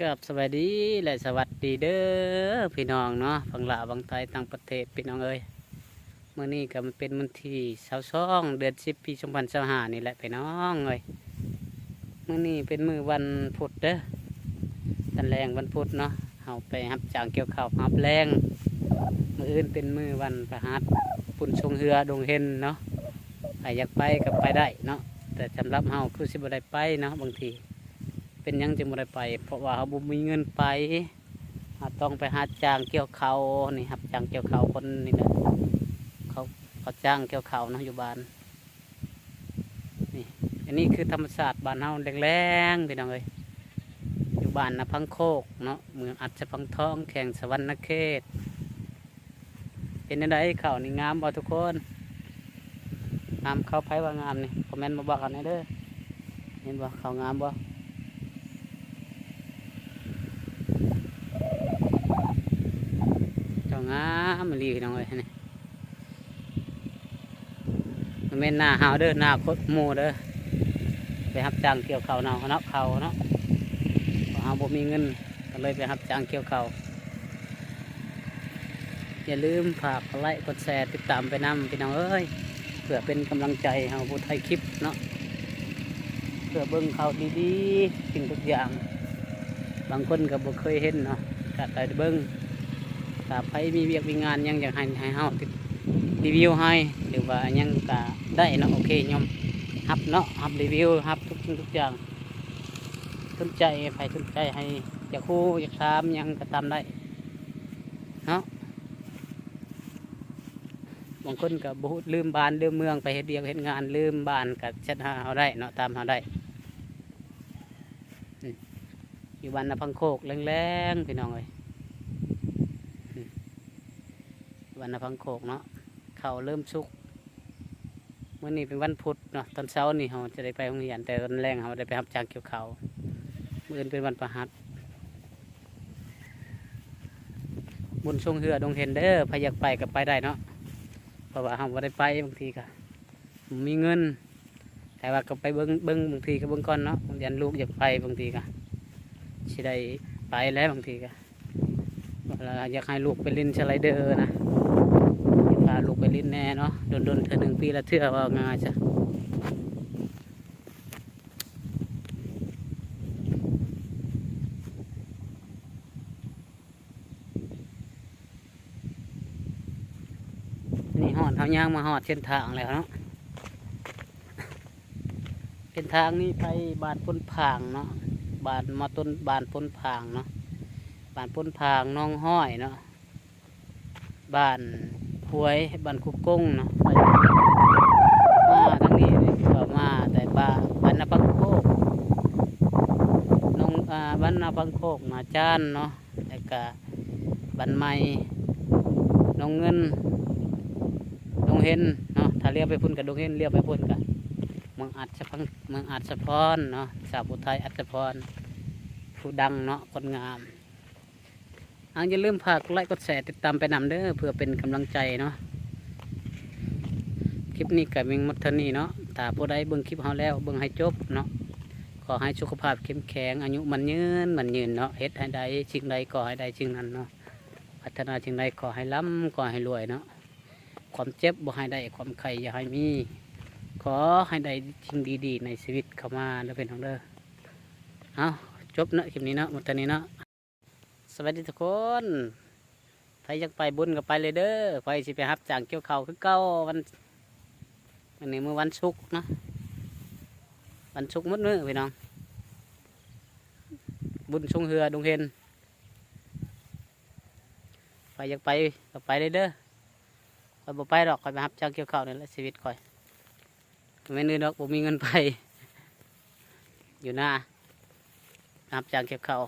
กับสวัสดีและสวัสดีเด้อพี่น้องเนาะฝั่งลาวฝั่งไทยต่างประเทศพี่น้องเอ้ยเมื่อนี้ก็มันเป็นวันที่22เดือน10ปี2025นี่แหละพี่น้องเอ้ยเมื่อนี้เป็นมื้อวันพุธเด้อวันแรงวันพุธเนาะเฮาไปรับจ้างเกี่ยวข้าวรับแรงมื้ออื่นเป็นมื้อวันพฤหัสปุ่นชงเรือดงเห็นเนาะใครอยากไปก็ไปได้เนาะแต่สำหรับเฮาคือสิบ่ได้ไปเนาะบางทีเป็นยังจึงบ่ได้ไปเพราะว่าเขาบ่มีเงินไปต้องไปหาจ้างเกี่ยวเขานี่ครับจ้างเกี่ยวเขาคนนี่นะเขาจ้างเกี่ยวเขาเนาะอยู่บ้านนี่อันนี้คือธรรมศาสตร์บ้านเฮาแรงๆพี่น้องเอ้ยอยู่บ้านนะพังโคกเนาะเมืองอัศพังทองแข่งสวรรณเขตเป็นยังไงเขานี่งามบ่ทุกคนงามเขาไผว่างามนี่คอมเมนต์มาบอกกันหน่อยเด้อเห็นบ่เขางามบ่งามมันดีพี่น้องเลยนี่มันเป็นหน้าหาวเด้อหน้าโคตรโมเด้อไปรับจ้างเกี่ยวเขาเนาะเนาะเขาเนาะหาบ่มีเงินก็เลยไปรับจ้างเกี่ยวเขาอย่าลืมฝากกดไลค์กดแชร์ติดตามไปนำพี่น้องเอ้ยเพื่อเป็นกำลังใจให้ผู้ไทยคลิปเนาะเพื่อเบิ่งเขาดีๆสิ่งทุกอย่างบางคนก็บ่เคยเห็นเนาะก็ได้เบิ่งถ้าใครมีเวียกมีงานยังอยากให้เฮาติดรีวิวให้หรือว่ายังก็ได้เนาะโอเคยอมฮับเนาะฮับรีวิวฮับทุกสิ่งทุกอย่างสนใจใครสนใจให้อยากคู่อยากถามยังก็ตามได้เนาะบางคนก็บ่ลืมบ้านลืมเมืองไปเฮ็ดเวียกเฮ็ดงานลืมบ้านก็แชทหาเฮาได้เนาะตามเฮาได้อยู่บ้านนาพังโคกแรงๆพี่น้องเอ้ยวันนพังโขกเนาะเขาเริ่มสุกเมื่อนี้เป็นวันพุธเนาะตอนเช้านี่เราจะได้ไปโรงเรียนแต่ตอนแรงเราได้ไปรับจ้างเกี่ยวเขาเมื่ออื่นเป็นวันพฤหัสบุญชงเหือดงเห็นเด้อพยากไปกับไปได้เนาะเพราะว่าเราไม่ได้ไปบางทีก็มีเงินแต่ว่าก็ไปเบิ้งบางทีก็เบิ้งก่อนเนาะยันลูกอยากไปบางทีก็สิได้ไปแล้วบางทีก็อยากให้ลูกไปเล่นสไลเดอร์นะพาลูกไปเล่นแน่เนาะโดนเธอ1 ปีละเทื่อว่าง่ายจ้ะนี่หอดเขาย่างมาหอดเส้นทางแล้วเนาะเส้นทางนี้ไปบ้านพ้นผางเนาะบ้านมาต้นบ้านพ้นผางเนาะบ้านพ้นผางน้องห้อยเนาะบ้านหวยบ้านคุกกุ้งเนาะมาทั้งนี้ก็มาแต่บ้านนาปังโคกน้องบ้านนาปังโคกมาจานเนาะแล้วก็บ้านใหม่น้องเงินน้องเห็นเนาะถ้าเรียกไปพุ่นกับน้องเห็นเรียกไปพุ่นกับเมืองอัศพรเนาะสาวผู้ไทยอัศพรผู้ดังเนาะคนงามอย่าลืมฝากไลค์กดแชร์ติดตามไปนำเด้อเพื่อเป็นกำลังใจเนาะคลิปนี้กับมิงมัทนีเนาะถ้าผู้ใดเบิ่งคลิปเขาแล้วเบิ่งให้จบเนาะขอให้สุขภาพเข้มแข็งอายุมันยืนเนาะเฮ็ดให้ได้สิ่งใดก็ให้ได้สิ่งนั้นเนาะพัฒนาสิ่งใดขอให้ล้ำขอให้รวยเนาะความเจ็บบ่ให้ได้ความไข่อย่าให้มีขอให้ได้สิ่งดีๆในชีวิตเข้ามาแล้วเป็นของเด้อเอาจบเนาะคลิปนี้เนาะมัทนีเนาะสวัสดีทุกคนใครอยากไปบุญก็ไปเลยเด้อไปสิไปรับจ้างเกี่ยวข้าวคือเก่าวันนี้มื้อวันศุกร์เนาะวันศุกร์มื้อพี่น้องบุญชงเหือดงเห็นใครอยากไปก็ไปเลยเด้อคอยบ่ไปหรอกคอยไปรับจ้างเกี่ยวข้าวนี่แหละชีวิตคอยไม่นื่นดอกบ่มีเงินไปอยู่หน้ารับจ้างเกี่ยวข้าว